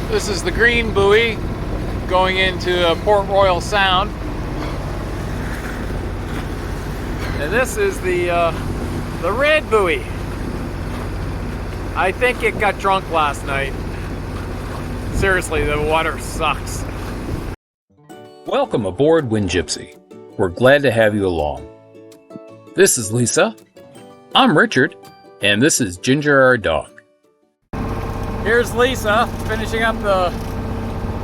This is the green buoy going into Port Royal Sound. And this is the red buoy. I think it got drunk last night. Seriously, the water sucks. Welcome aboard WindGypsy. We're glad to have you along. This is Lisa. I'm Richard, and this is Ginger, our dog. Here's Lisa finishing up the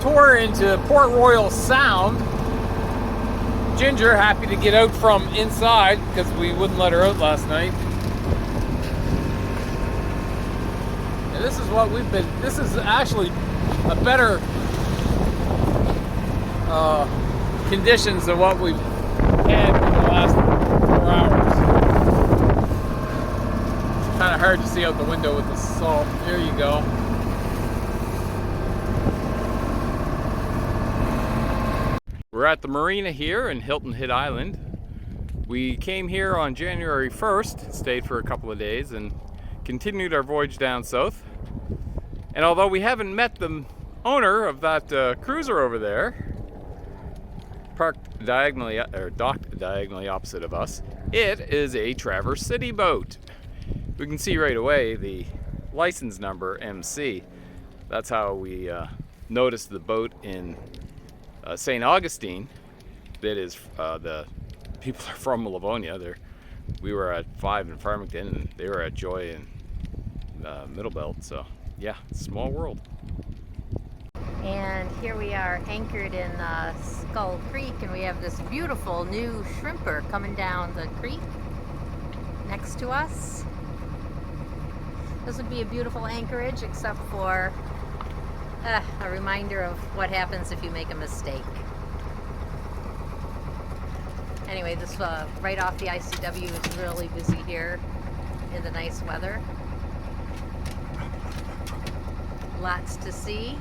tour into Port Royal Sound. Ginger happy to get out from inside because we wouldn't let her out last night. And this is what we've been, this is actually a better conditions than what we've had for the last 4 hours. It's kind of hard to see out the window with the salt. There you go. We're at the marina here in Hilton Head Island. We came here on January 1st, stayed for a couple of days, and continued our voyage down south. And although we haven't met the owner of that cruiser over there, parked diagonally, or docked diagonally opposite of us, it is a Traverse City boat. We can see right away the license number MC. That's how we noticed the boat in St. Augustine. That is, the people are from Livonia. We were at 5 in Farmington, and they were at Joy in Middlebelt. So yeah, small world. And here we are anchored in Skull Creek, and we have this beautiful new shrimper coming down the creek next to us. This would be a beautiful anchorage, except for a reminder of what happens if you make a mistake. Anyway, this right off the ICW is really busy here in the nice weather. Lots to see.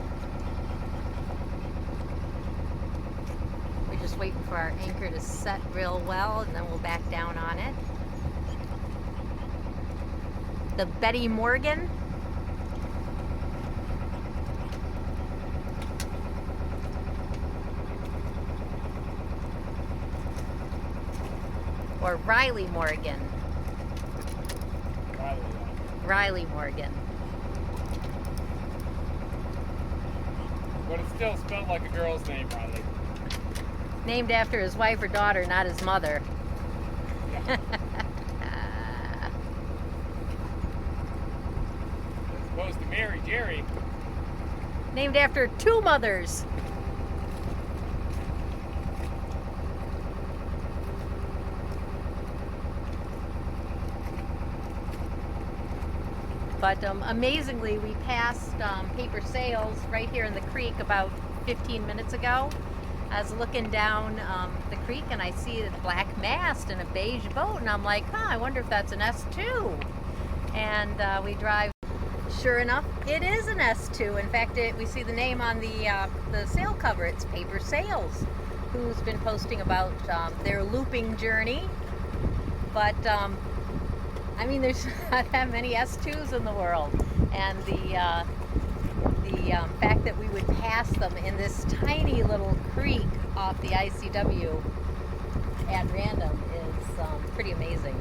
We're just waiting for our anchor to set real well, and then we'll back down on it. The Betty Morgan. Or Riley Morgan. Riley Morgan. But it's still spelled like a girl's name, Riley. Named after his wife or daughter, not his mother. Yeah. As opposed to Mary Jerry. Named after 2 mothers. But amazingly, we passed paper sails right here in the creek about 15 minutes ago. I was looking down the creek, and I see a black mast and a beige boat, and I'm like, I wonder if that's an S2. And we drive. Sure enough, it is an S2. In fact, we see the name on the sail cover. It's Paper Sails, who's been posting about their looping journey. But I mean, there's not that many S2s in the world, and the fact that we would pass them in this tiny little creek off the ICW at random is pretty amazing.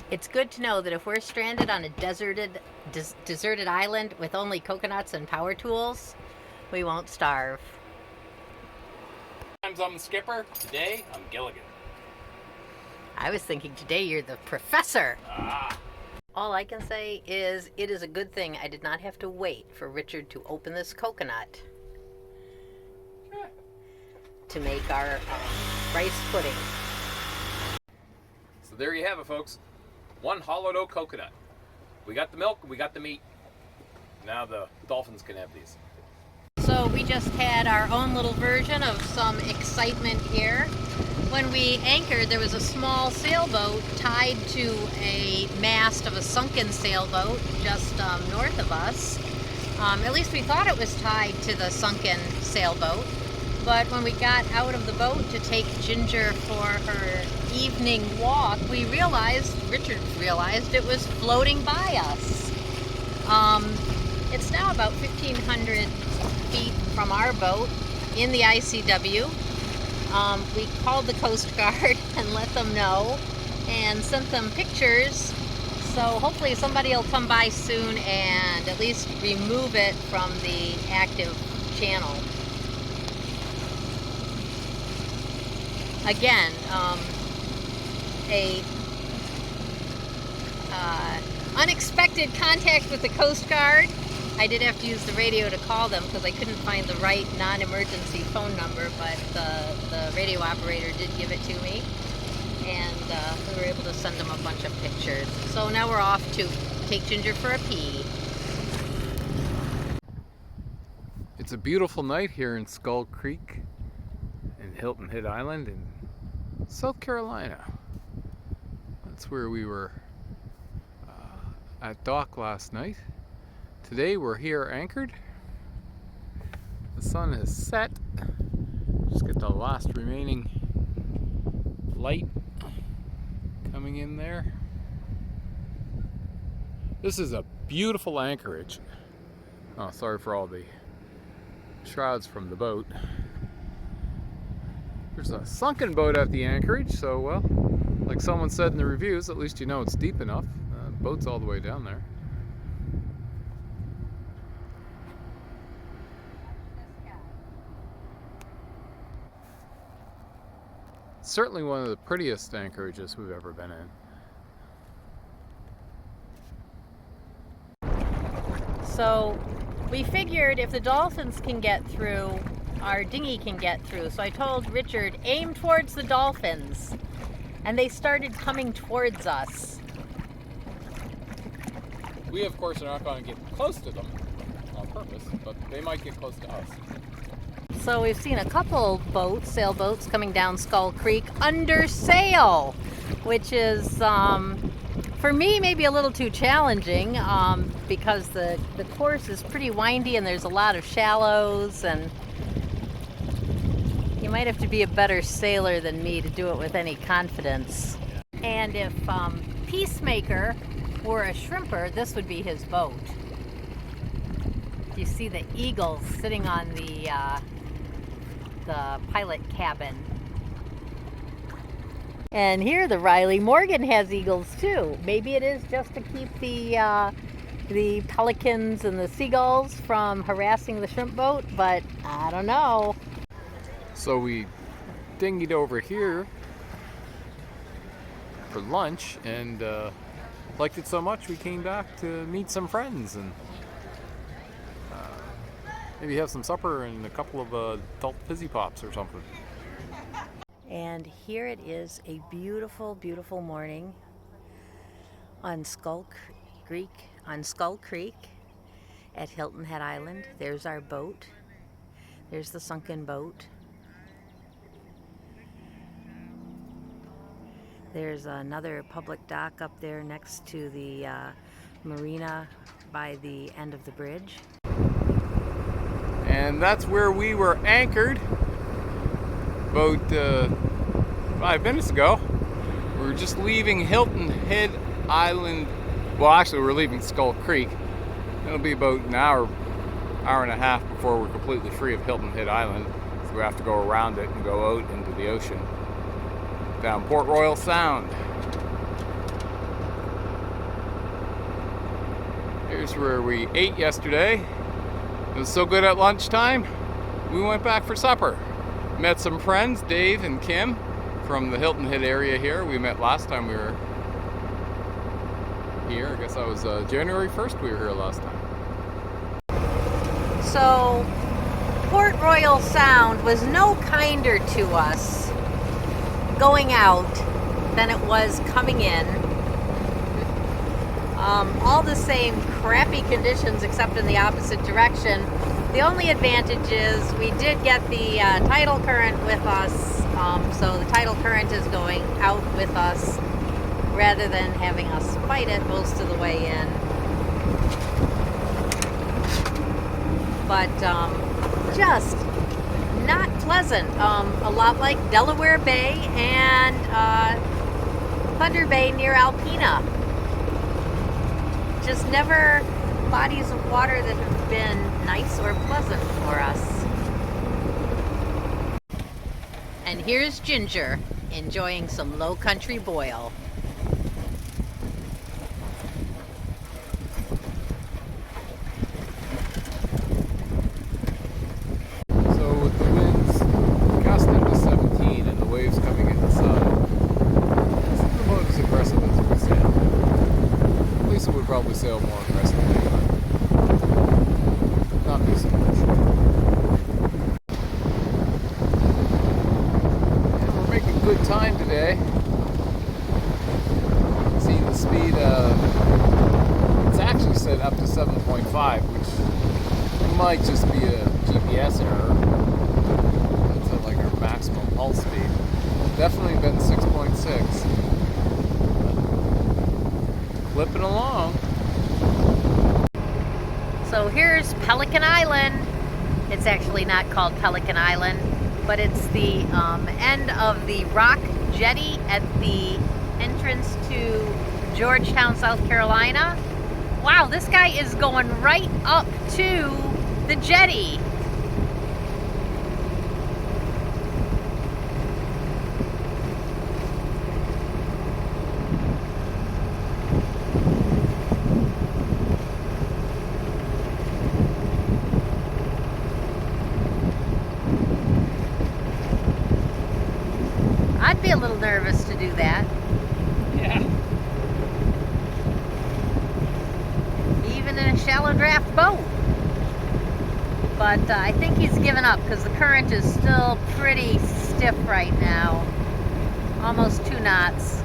It's good to know that if we're stranded on a deserted island with only coconuts and power tools, we won't starve. Sometimes I'm the skipper. Today, I'm Gilligan. I was thinking today you're the professor. Ah. All I can say is it is a good thing I did not have to wait for Richard to open this coconut to make our rice pudding. So there you have it, folks. One hollowed oak coconut. We got the milk, we got the meat. Now the dolphins can have these. So we just had our own little version of some excitement here. When we anchored, there was a small sailboat tied to a mast of a sunken sailboat just north of us. At least we thought it was tied to the sunken sailboat. But when we got out of the boat to take Ginger for her evening walk, Richard realized it was floating by us. It's now about 1,500 feet from our boat in the ICW. We called the Coast Guard and let them know and sent them pictures. So hopefully somebody will come by soon and at least remove it from the active channel. Again, unexpected contact with the Coast Guard. I did have to use the radio to call them because I couldn't find the right non-emergency phone number, but the radio operator did give it to me, and we were able to send them a bunch of pictures. So now we're off to take Ginger for a pee. It's a beautiful night here in Skull Creek in Hilton Head Island in South Carolina. That's where we were at dock last night. Today we're here anchored. The sun has set. Just get the last remaining light coming in there. This is a beautiful anchorage. Oh, sorry for all the shrouds from the boat. There's a sunken boat at the anchorage, so well, like someone said in the reviews, at least you know it's deep enough. The boat's all the way down there. Certainly one of the prettiest anchorages we've ever been in. So we figured if the dolphins can get through, our dinghy can get through. So I told Richard, aim towards the dolphins. And they started coming towards us. We, of course, are not going to get close to them on purpose, but they might get close to us. So we've seen a couple boats, sailboats, coming down Skull Creek under sail, which is, for me, maybe a little too challenging because the course is pretty windy and there's a lot of shallows, and you might have to be a better sailor than me to do it with any confidence. And if Peacemaker were a shrimper, this would be his boat. You see the eagles sitting on the pilot cabin. And here the Riley Morgan has eagles too. Maybe it is just to keep the pelicans and the seagulls from harassing the shrimp boat, but I don't know. So we dinghied over here for lunch and liked it so much we came back to meet some friends and maybe have some supper and a couple of adult fizzy pops or something. And here it is, a beautiful, beautiful morning on Skull Creek at Hilton Head Island. There's our boat. There's the sunken boat. There's another public dock up there next to the marina by the end of the bridge. And that's where we were anchored about 5 minutes ago. We were just leaving Hilton Head Island. Well, actually, we're leaving Skull Creek. It'll be about an hour and a half before we're completely free of Hilton Head Island. So we have to go around it and go out into the ocean down Port Royal Sound. Here's where we ate yesterday. It was so good at lunchtime, we went back for supper. Met some friends, Dave and Kim, from the Hilton Head area here. We met last time we were here. I guess that was January 1st we were here last time. So, Port Royal Sound was no kinder to us going out than it was coming in. All the same crappy conditions except in the opposite direction. The only advantage is we did get the tidal current with us, so the tidal current is going out with us rather than having us fight it most of the way in. But just not pleasant. A lot like Delaware Bay and Thunder Bay near Alpena. Just never bodies of water that have been nice or pleasant for us. And here's Ginger enjoying some low country boil. So with the winds gusting to 17 and the waves coming in the side, this isn't about as aggressive as we sail. Lisa would probably sail more aggressively, but not me so much. And we're making good time today. See the speed, it's actually set up to 7.5, which might just be a GPS error. That's like our maximum hull speed. Definitely been 6.6. Flipping along. So here's Pelican Island. It's actually not called Pelican Island, but it's the end of the rock jetty at the entrance to Georgetown, South Carolina. Wow, this guy is going right up to the jetty. I'd be a little nervous to do that. Yeah. Even in a shallow draft boat. But I think he's given up because the current is still pretty stiff right now. Almost 2 knots.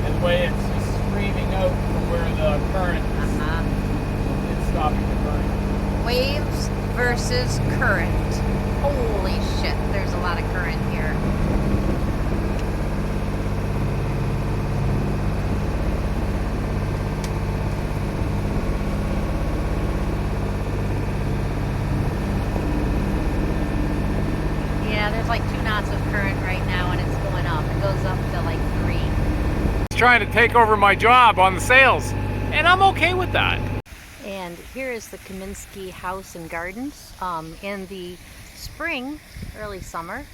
And the way it's just streaming out from where the current is stopping the current. Waves versus current. Holy shit, there's a lot of current here. Yeah, there's like 2 knots of current right now and it's going up. It goes up to like 3. He's trying to take over my job on the sails, and I'm okay with that. And here is the Kaminsky House and Gardens. In the spring, early summer,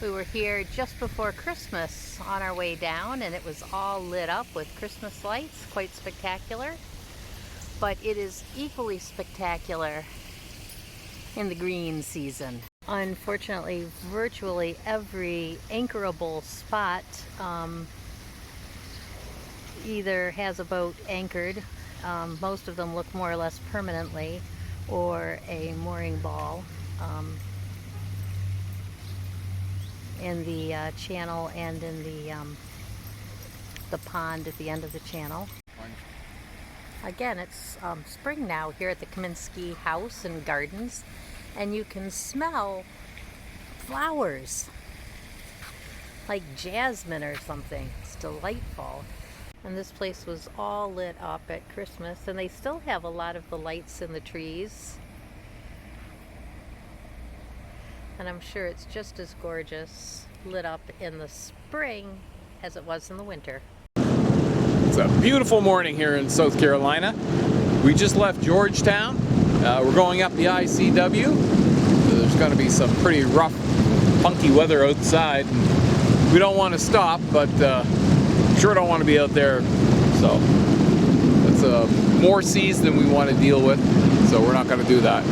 we were here just before Christmas on our way down, and it was all lit up with Christmas lights, quite spectacular. But it is equally spectacular in the green season. Unfortunately, virtually every anchorable spot either has a boat anchored. Most of them look more or less permanently, or a mooring ball in the channel and in the pond at the end of the channel. Again, it's spring now here at the Kaminsky House and Gardens, and you can smell flowers like jasmine or something. It's delightful. And this place was all lit up at Christmas, and they still have a lot of the lights in the trees. And I'm sure it's just as gorgeous lit up in the spring as it was in the winter. It's a beautiful morning here in South Carolina. We just left Georgetown. We're going up the ICW. So there's going to be some pretty rough, funky weather outside. We don't want to stop, but sure don't want to be out there. So it's more seas than we want to deal with. So we're not going to do that.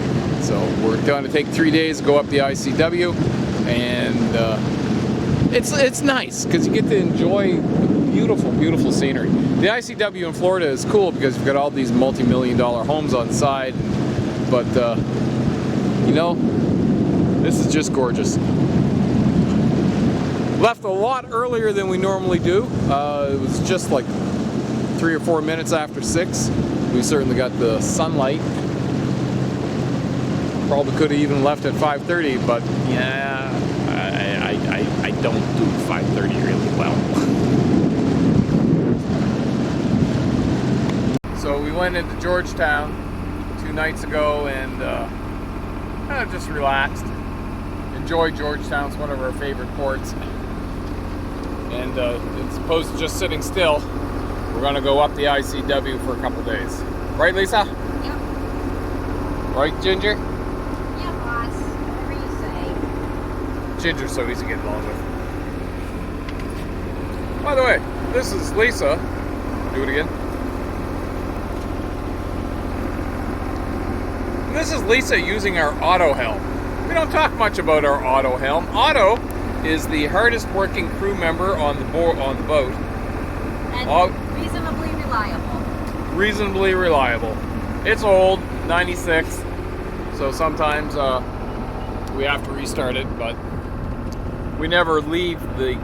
So we're going to take 3 days, go up the ICW, and it's nice because you get to enjoy beautiful, beautiful scenery. The ICW in Florida is cool because you've got all these multi-million-dollar homes on the side, but you know, this is just gorgeous. Left a lot earlier than we normally do. It was just like 3 or 4 minutes after 6. We certainly got the sunlight. Probably could have even left at 5:30, but yeah, I don't do 5:30 really well. So we went into Georgetown 2 nights ago and kind of just relaxed. Enjoyed Georgetown. It's one of our favorite ports. And as opposed to just sitting still, we're going to go up the ICW for a couple days. Right, Lisa? Yep. Right, Ginger? Yeah, boss. Whatever you say. Ginger's so easy to get along with. By the way, this is Lisa. Do it again. And this is Lisa using our auto helm. We don't talk much about our auto helm. Otto is the hardest working crew member on the boat. And reasonably reliable. Reasonably reliable. It's old, 96, so sometimes we have to restart it, but we never leave the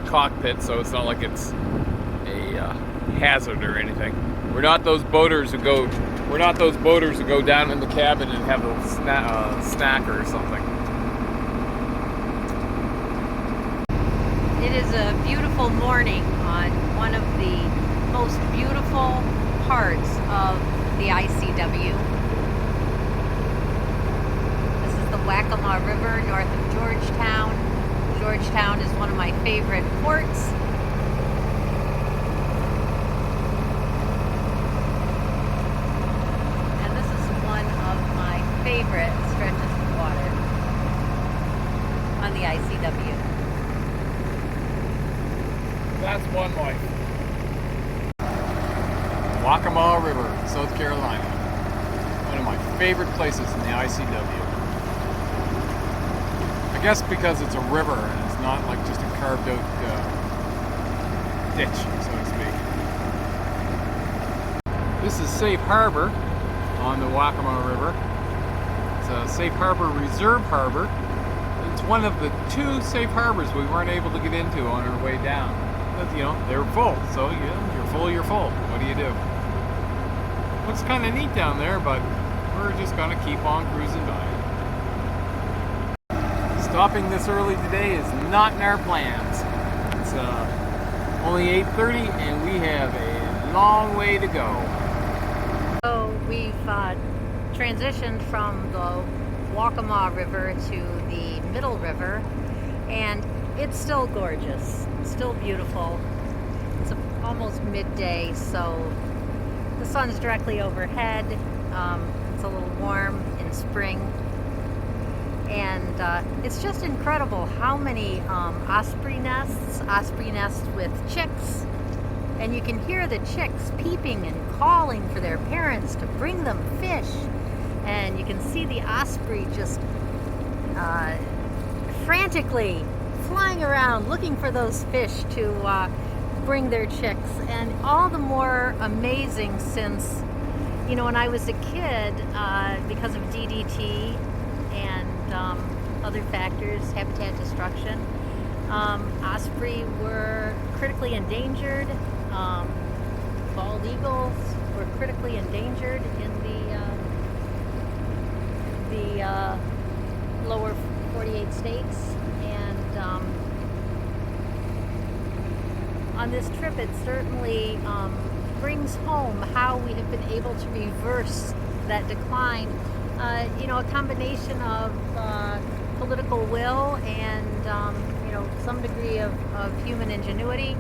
cockpit, so it's not like it's a hazard or anything. We're not those boaters who go down in the cabin and have a snack or something. It is a beautiful morning on one of the most beautiful parts of the ICW. This is the Waccamaw River north of Georgetown. Georgetown is one of my favorite ports. And this is one of my favorite stretches of water on the ICW. That's one life. Waccamaw River, South Carolina. One of my favorite places in the ICW. I guess because it's a river and it's not like just a carved out ditch, so to speak. This is Safe Harbor on the Waccamaw River. It's a Safe Harbor Reserve Harbor. It's one of the 2 safe harbors we weren't able to get into on our way down. But, you know, they were full, so yeah, you're full, you're full. What do you do? Looks kind of neat down there, but we're just going to keep on cruising by. Stopping this early today is not in our plans. It's only 8:30 and we have a long way to go. So we've transitioned from the Waccamaw River to the Middle River, and it's still gorgeous, still beautiful. It's almost midday, so the sun's directly overhead. It's a little warm in spring, and it's just incredible how many osprey nests with chicks, and you can hear the chicks peeping and calling for their parents to bring them fish, and you can see the osprey just frantically flying around looking for those fish to bring their chicks. And all the more amazing since, you know, when I was a kid, because of DDT and other factors, habitat destruction, osprey were critically endangered. Bald eagles were critically endangered in the lower 48 states. And on this trip, it certainly brings home how we have been able to reverse that decline. You know, a combination of political will and you know, some degree of human ingenuity,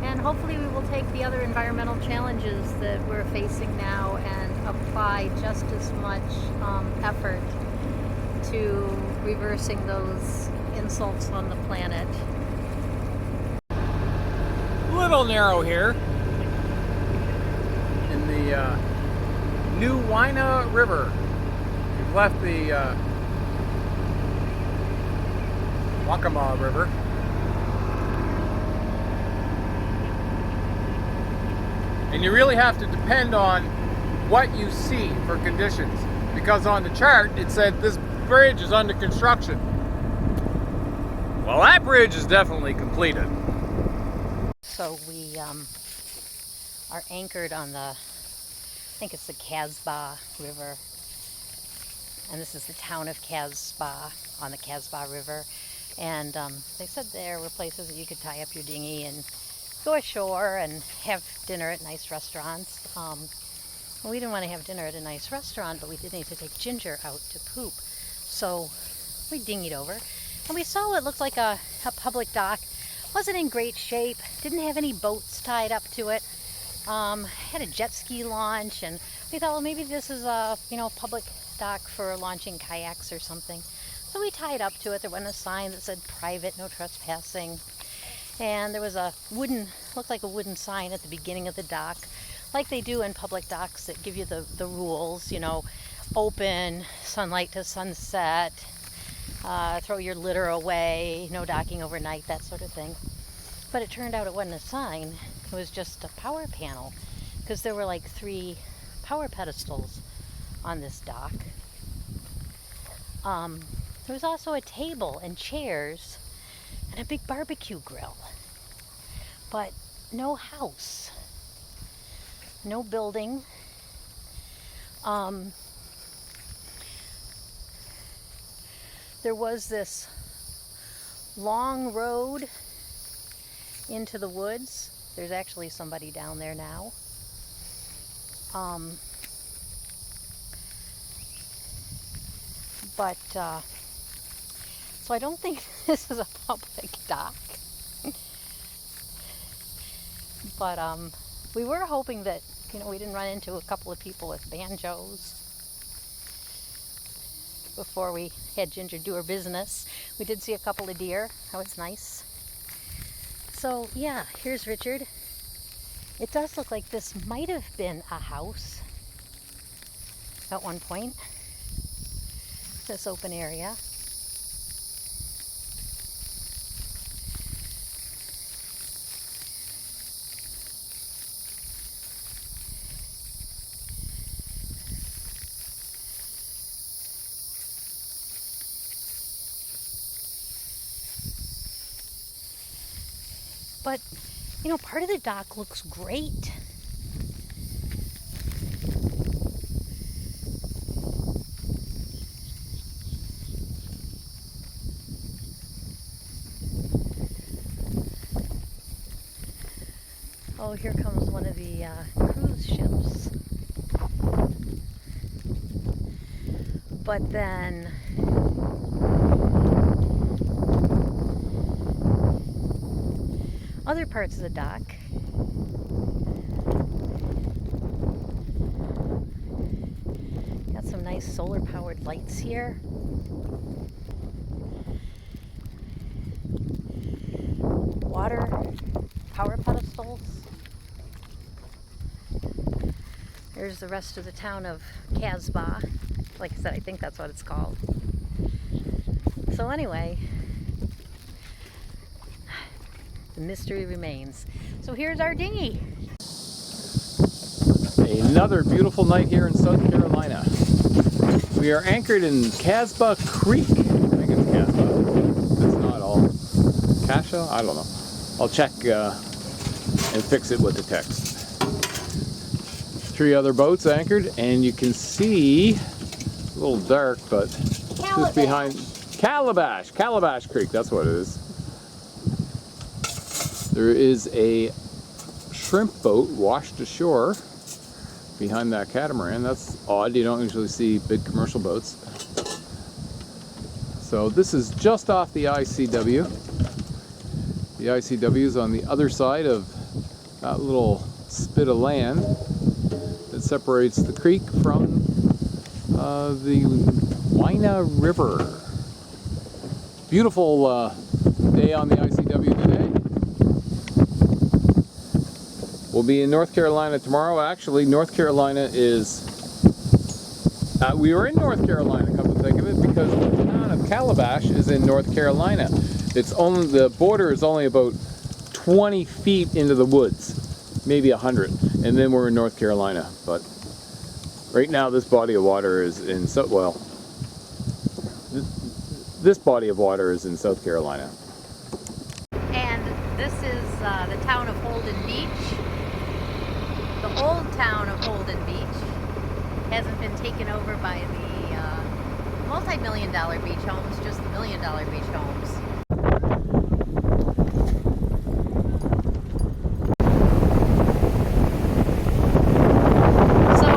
and hopefully we will take the other environmental challenges that we're facing now and apply just as much effort to reversing those insults on the planet. A little narrow here in the New Wina River. We've left the Waccamaw River. And you really have to depend on what you see for conditions, because on the chart it said this bridge is under construction. Well, that bridge is definitely completed. So we are anchored on the, I think it's the Casbah River, and this is the town of Casbah on the Casbah River. And they said there were places that you could tie up your dinghy and go ashore and have dinner at nice restaurants. We didn't want to have dinner at a nice restaurant, but we did need to take Ginger out to poop. So we dinghied over, and we saw what looked like a public dock. Wasn't in great shape, didn't have any boats tied up to it. Had a jet ski launch, and we thought, well, maybe this is a public dock for launching kayaks or something. So we tied up to it. There wasn't a sign that said private, no trespassing. And there was a looked like a wooden sign at the beginning of the dock, like they do in public docks that give you the rules, open, sunlight to sunset, throw your litter away, no docking overnight, that sort of thing. But it turned out it wasn't a sign, it was just a power panel, because there were like 3 power pedestals on this dock. There was also a table and chairs and a big barbecue grill, but no house, no building. There was this long road into the woods. There's actually somebody down there now. So I don't think this is a public dock. But we were hoping that, we didn't run into a couple of people with banjos before we had Ginger do her business. We did see a couple of deer. That was nice. So yeah, here's Richard. It does look like this might have been a house at one point, this open area. But, part of the dock looks great. Oh, here comes one of the cruise ships. But then other parts of the dock got some nice solar powered lights here. Water power pedestals. There's the rest of the town of Casbah. Like I said, I think that's what it's called. So anyway, the mystery remains. So here's our dinghy. Another beautiful night here in South Carolina. We are anchored in Casbah Creek. I think it's Casbah. It's not all Casha? I don't know. I'll check and fix it with the text. 3 other boats anchored, and you can see, a little dark, but just behind Calabash Creek, that's what it is. There is a shrimp boat washed ashore behind that catamaran. That's odd, you don't usually see big commercial boats. So this is just off the ICW. The ICW is on the other side of that little spit of land that separates the creek from the Wina River. Beautiful day on the ICW today. We'll be in North Carolina tomorrow. Actually, North Carolina is... we were in North Carolina, come to think of it, because the town of Calabash is in North Carolina. The border is only about 20 feet into the woods, maybe 100, and then we're in North Carolina. But right now, this body of water is in this body of water is in South Carolina. And this is the town of Holden Beach. The old town of Holden Beach hasn't been taken over by the multi-million-dollar beach homes, just the million-dollar beach homes. So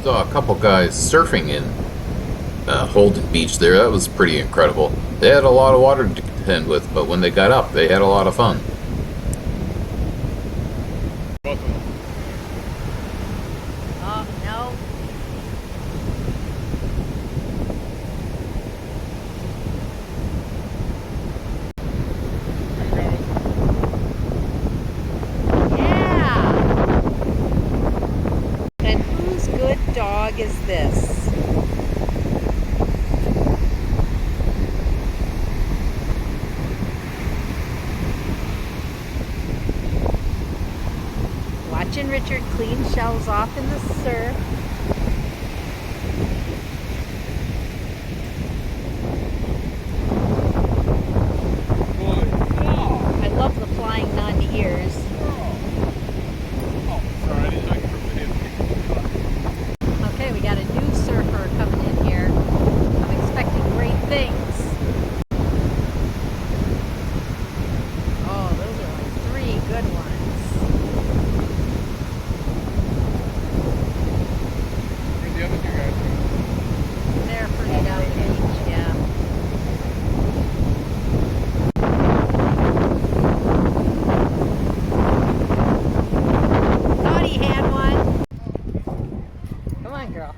Saw a couple guys surfing in Holden Beach there. That was pretty incredible. They had a lot of water to contend with, but when they got up, they had a lot of fun. Oh, no. Yeah. And whose good dog is this? Watching Richard clean shells off in the surf. I love the flying non-ears. Okay, we got a new surfer coming in here. I'm expecting great things. Oh, those are like 3 good ones. They're pretty down the beach, yeah. Thought he had one. Come on, girl.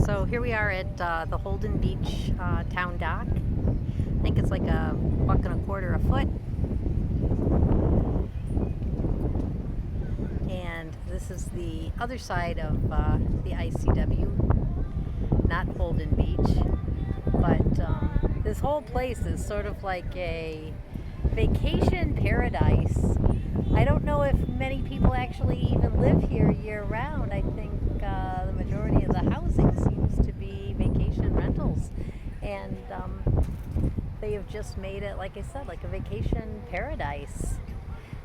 So here we are at the Holden Beach town dock. I think it's like $1.25 a foot. And this is the other side of the ICW, not Holden Beach. But this whole place is sort of like a vacation paradise. I don't know if many people actually even live here year-round. I think the majority of the housing seems to be vacation rentals. And they have just made it, like I said, like a vacation paradise.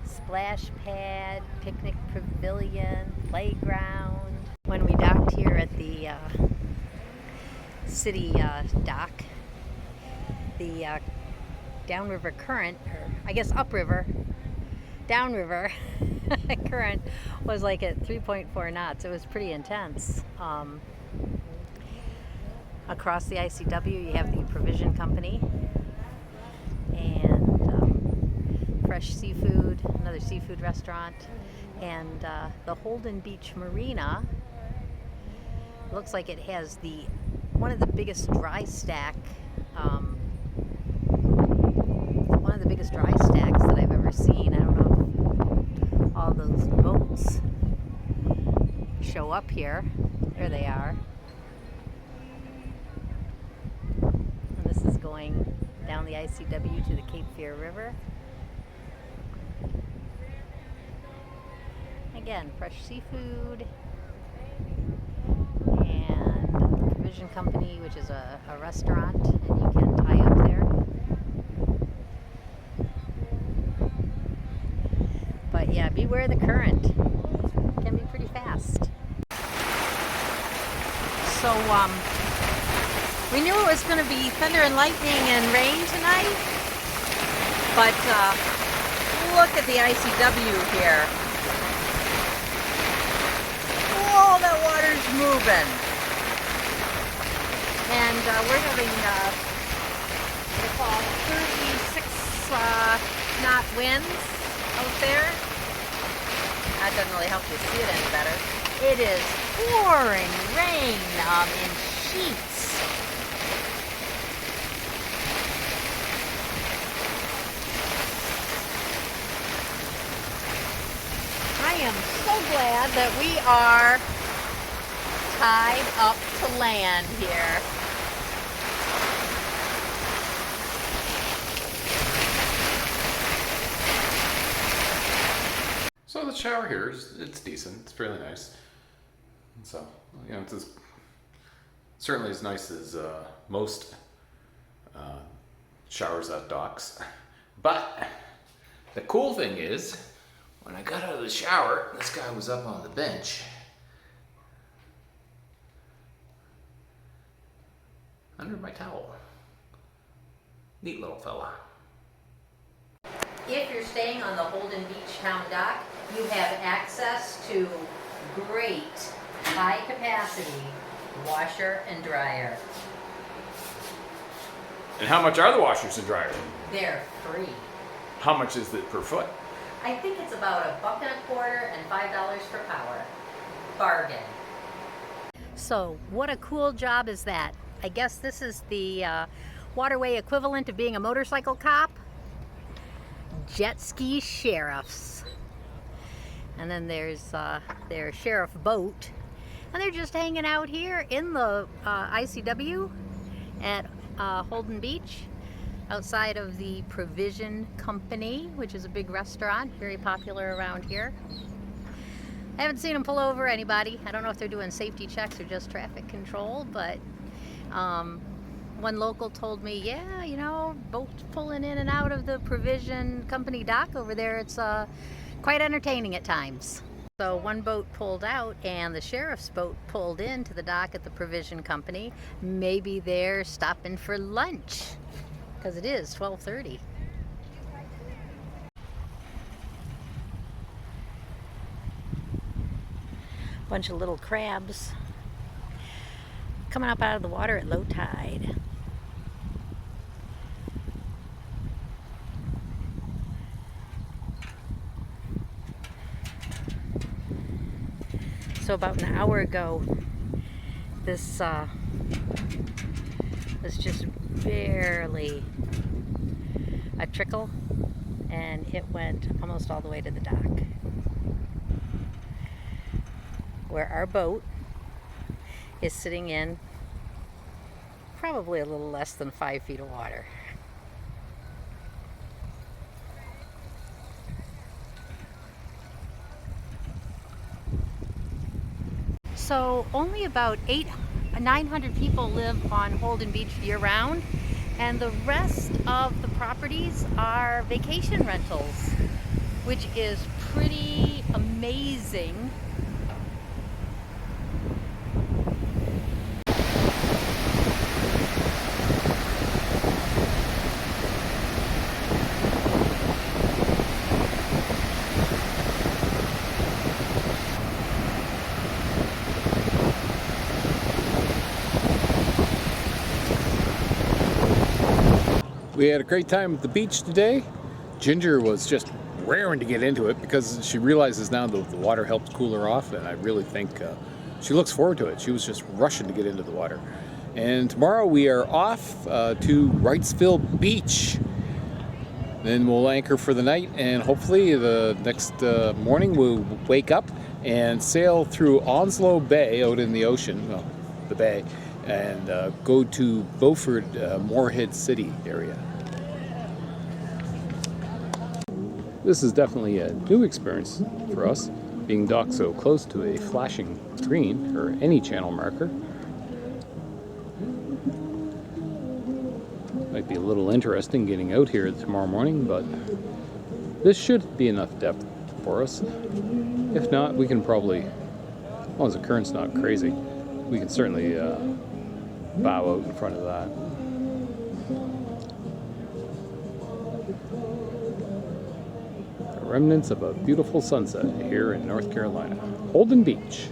Splash pad, picnic pavilion, playground. When we docked here at the city dock, the downriver current, or I guess upriver, downriver current was like at 3.4 knots. It was pretty intense. Across the ICW, you have the Provision Company and Fresh Seafood, another seafood restaurant, and the Holden Beach Marina. Looks like it has one of the biggest dry stacks that I've ever seen. I don't know if all those boats show up here. There they are. And this is going down the ICW to the Cape Fear River. Again, fresh seafood, and Provision Company, which is a restaurant, and you can tie up there. But yeah, beware the current. It can be pretty fast. So we knew it was going to be thunder and lightning and rain tonight, but look at the ICW here. Oh, that water's moving. And we're having, they call 36 knot winds out there. That doesn't really help you see it any better. It is pouring rain in sheets. I am so glad that we are tied up to land here. So the shower here it's decent. It's fairly nice. So it's certainly as nice as most showers at docks. But the cool thing is, when I got out of the shower, this guy was up on the bench under my towel. Neat little fella. If you're staying on the Holden Beach Town Dock, you have access to great high capacity washer and dryer. And how much are the washers and dryers? They're free. How much is it per foot? I think it's about $1.25 and $5 per power. Bargain. So what a cool job is that? I guess this is the waterway equivalent of being a motorcycle cop. Jet ski sheriffs. And then there's their sheriff boat. And they're just hanging out here in the ICW at Holden Beach, outside of the Provision Company, which is a big restaurant, very popular around here. I haven't seen them pull over anybody. I don't know if they're doing safety checks or just traffic control, but one local told me, yeah, you know, boats pulling in and out of the Provision Company dock over there, it's quite entertaining at times. So one boat pulled out and the sheriff's boat pulled into the dock at the Provision Company. Maybe they're stopping for lunch, because it is 12:30. Bunch of little crabs coming up out of the water at low tide. So about an hour ago, this was just barely a trickle, and it went almost all the way to the dock, where our boat is sitting in probably a little less than 5 feet of water. So only about 900 people live on Holden Beach year-round, and the rest of the properties are vacation rentals, which is pretty amazing. We had a great time at the beach today. Ginger was just raring to get into it because she realizes now that the water helps cool her off, and I really think she looks forward to it. She was just rushing to get into the water. And tomorrow we are off to Wrightsville Beach. Then we'll anchor for the night, and hopefully the next morning we'll wake up and sail through Onslow Bay out in the ocean, well, the bay, and go to Beaufort, Moorhead City area. This is definitely a new experience for us, being docked so close to a flashing green or any channel marker. Might be a little interesting getting out here tomorrow morning, but this should be enough depth for us. If not, we can probably, as long as the current's not crazy, we can certainly bow out in front of that. The remnants of a beautiful sunset here in North Carolina. Holden Beach.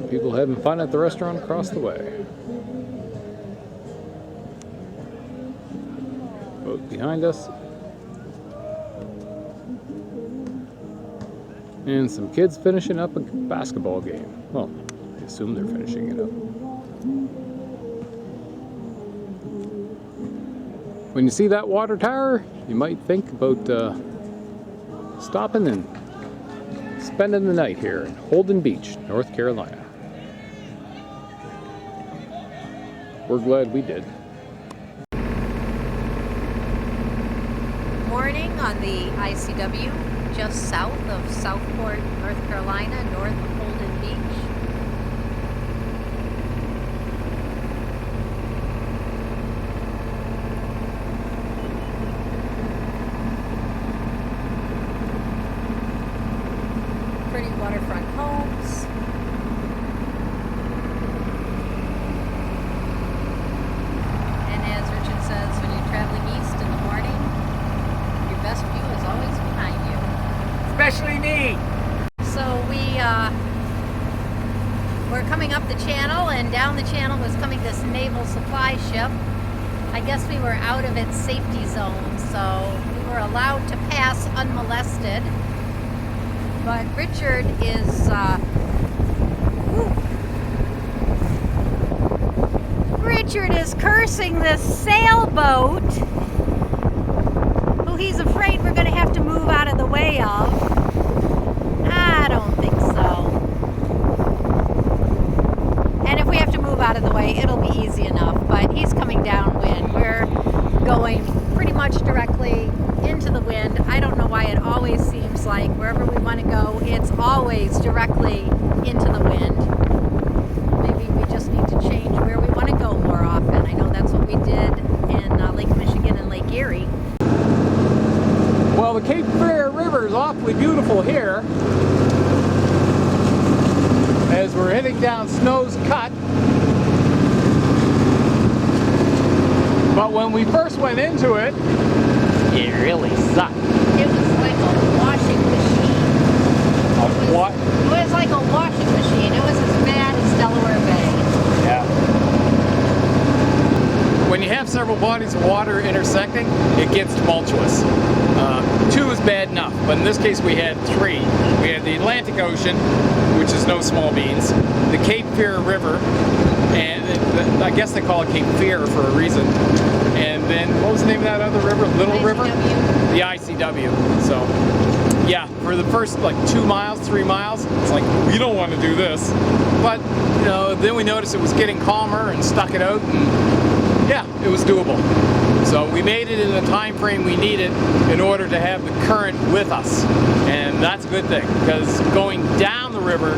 People having fun at the restaurant across the way. Boat behind us. And some kids finishing up a basketball game. Well, I assume they're finishing it up. When you see that water tower, you might think about stopping and spending the night here in Holden Beach, North Carolina. We're glad we did. Morning on the ICW, just south of Southport, North Carolina, north of Holden Beach. the channel was coming this naval supply ship. I guess we were out of its safety zone, so we were allowed to pass unmolested. But Richard is, Richard is cursing this sailboat, who he's afraid we're going to have to move out of the way of. I don't think so. And if we have to move out of the way, it'll be easy enough. But he's coming downwind. We're going pretty much directly into the wind. I don't know why it always seems like wherever we want to go, it's always directly into the wind. Maybe we just need to change where we want to go more often. I know that's what we did in Lake Michigan and Lake Erie. Well, the Cape Fear River is awfully beautiful here as we're heading down Snow's Cut. But when we first went into it, it really sucked. It was like a washing machine. What? It was like a washing machine. It was as bad as Delaware Bay. Yeah. When you have several bodies of water intersecting, it gets tumultuous. Two is bad enough, but in this case we had three. We had the Atlantic Ocean, which is no small beans, the Cape Fear River, and I guess they call it Cape Fear for a reason. And then, what was the name of that other river? Little River? The ICW. So, yeah, for the first like 2 miles, 3 miles, it's like, we don't want to do this. But, you know, then we noticed it was getting calmer and stuck it out, and yeah, it was doable. So we made it in the time frame we needed in order to have the current with us. And that's a good thing, because going down the river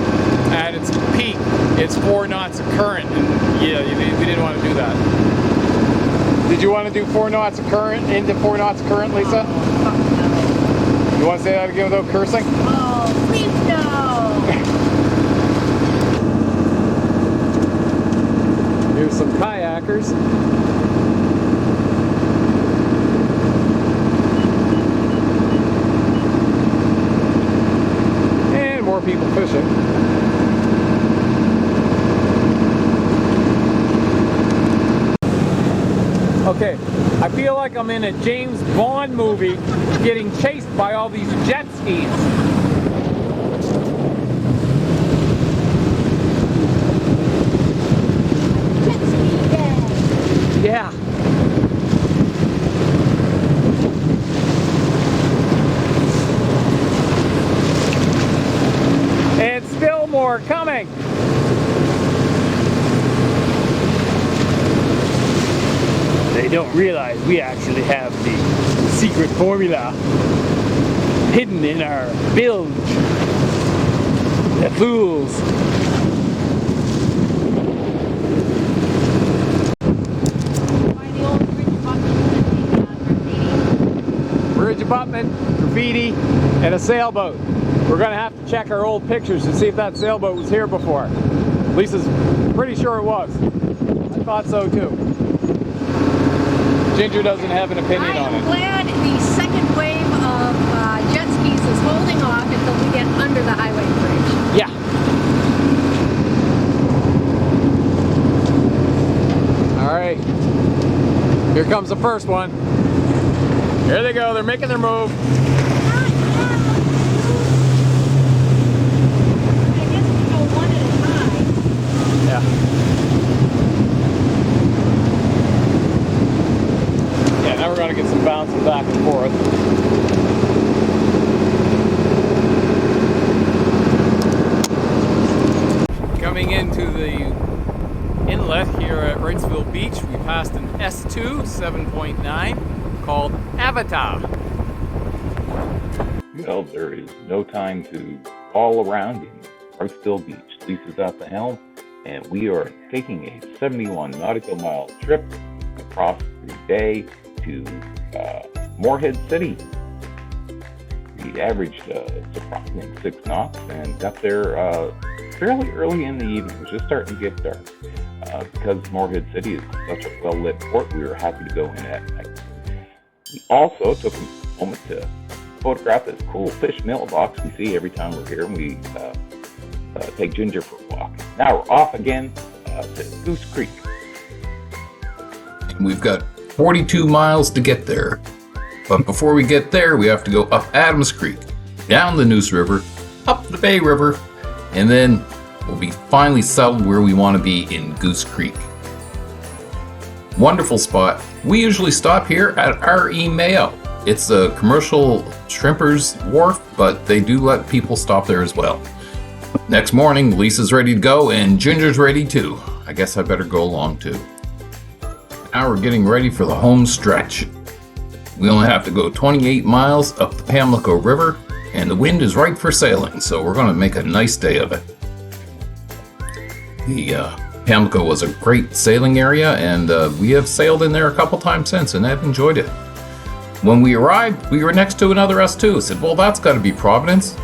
at its peak, it's 4 knots of current, and yeah, we didn't want to do that. Did you want to do 4 knots of current, into 4 knots of current, Lisa? Oh, fuck no. You want to say that again without cursing? Oh, please no! Here's some kayakers. And more people fishing. Okay, I feel like I'm in a James Bond movie getting chased by all these jet skis. Yeah. And still more coming. They don't realize we actually have the secret formula hidden in our bilge. They're fools. Bridge abutment, graffiti, and a sailboat. We're going to have to check our old pictures to see if that sailboat was here before. Lisa's pretty sure it was. I thought so too. Ginger doesn't have an opinion on it. I'm glad the second wave of jet skis is holding off until we get under the highway bridge. Yeah. All right. Here comes the first one. Here they go. They're making their move. I guess we go one at a time. Yeah. Yeah, now we're going to get some bouncing back and forth. Coming into the inlet here at Wrightsville Beach, we passed an S2 7.9 called Avatar. Well, there is no time to all around in Wrightsville Beach. Lisa's at the helm, and we are taking a 71 nautical mile trip across the bay to Morehead City. We averaged surprising 6 knots and got there fairly early in the evening. It was just starting to get dark. Because Morehead City is such a well-lit port, we were happy to go in at night. We also took a moment to photograph this cool fish mailbox we see every time we're here, and we take Ginger for a walk. Now we're off again. to Goose Creek. And we've got 42 miles to get there. But before we get there, we have to go up Adams Creek, down the Neuse River, up the Bay River, and then we'll be finally settled where we want to be in Goose Creek. Wonderful spot. We usually stop here at R.E. Mayo. It's a commercial shrimpers wharf, but they do let people stop there as well. Next morning, Lisa's ready to go and Ginger's ready too. I guess I better go along too. Now we're getting ready for the home stretch. We only have to go 28 miles up the Pamlico River, and the wind is right for sailing, so we're going to make a nice day of it. The Pamlico was a great sailing area, and we have sailed in there a couple times since, and I've enjoyed it. When we arrived, we were next to another S2. I said, well, that's got to be Providence.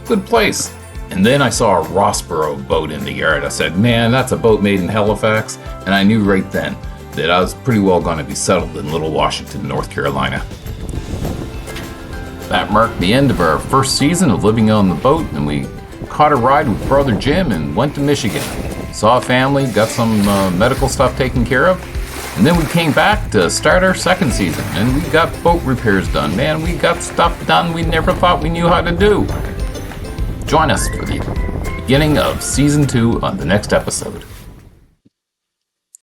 Good place. And then I saw a Rossboro boat in the yard. I said, man, that's a boat made in Halifax. And I knew right then that I was pretty well going to be settled in Little Washington, North Carolina. That marked the end of our first season of living on the boat, and we caught a ride with Brother Jim and went to Michigan. Saw a family, got some medical stuff taken care of, and then we came back to start our second season, and we got boat repairs done. Man, we got stuff done we never thought we knew how to do. Join us for the beginning of Season 2 on the next episode.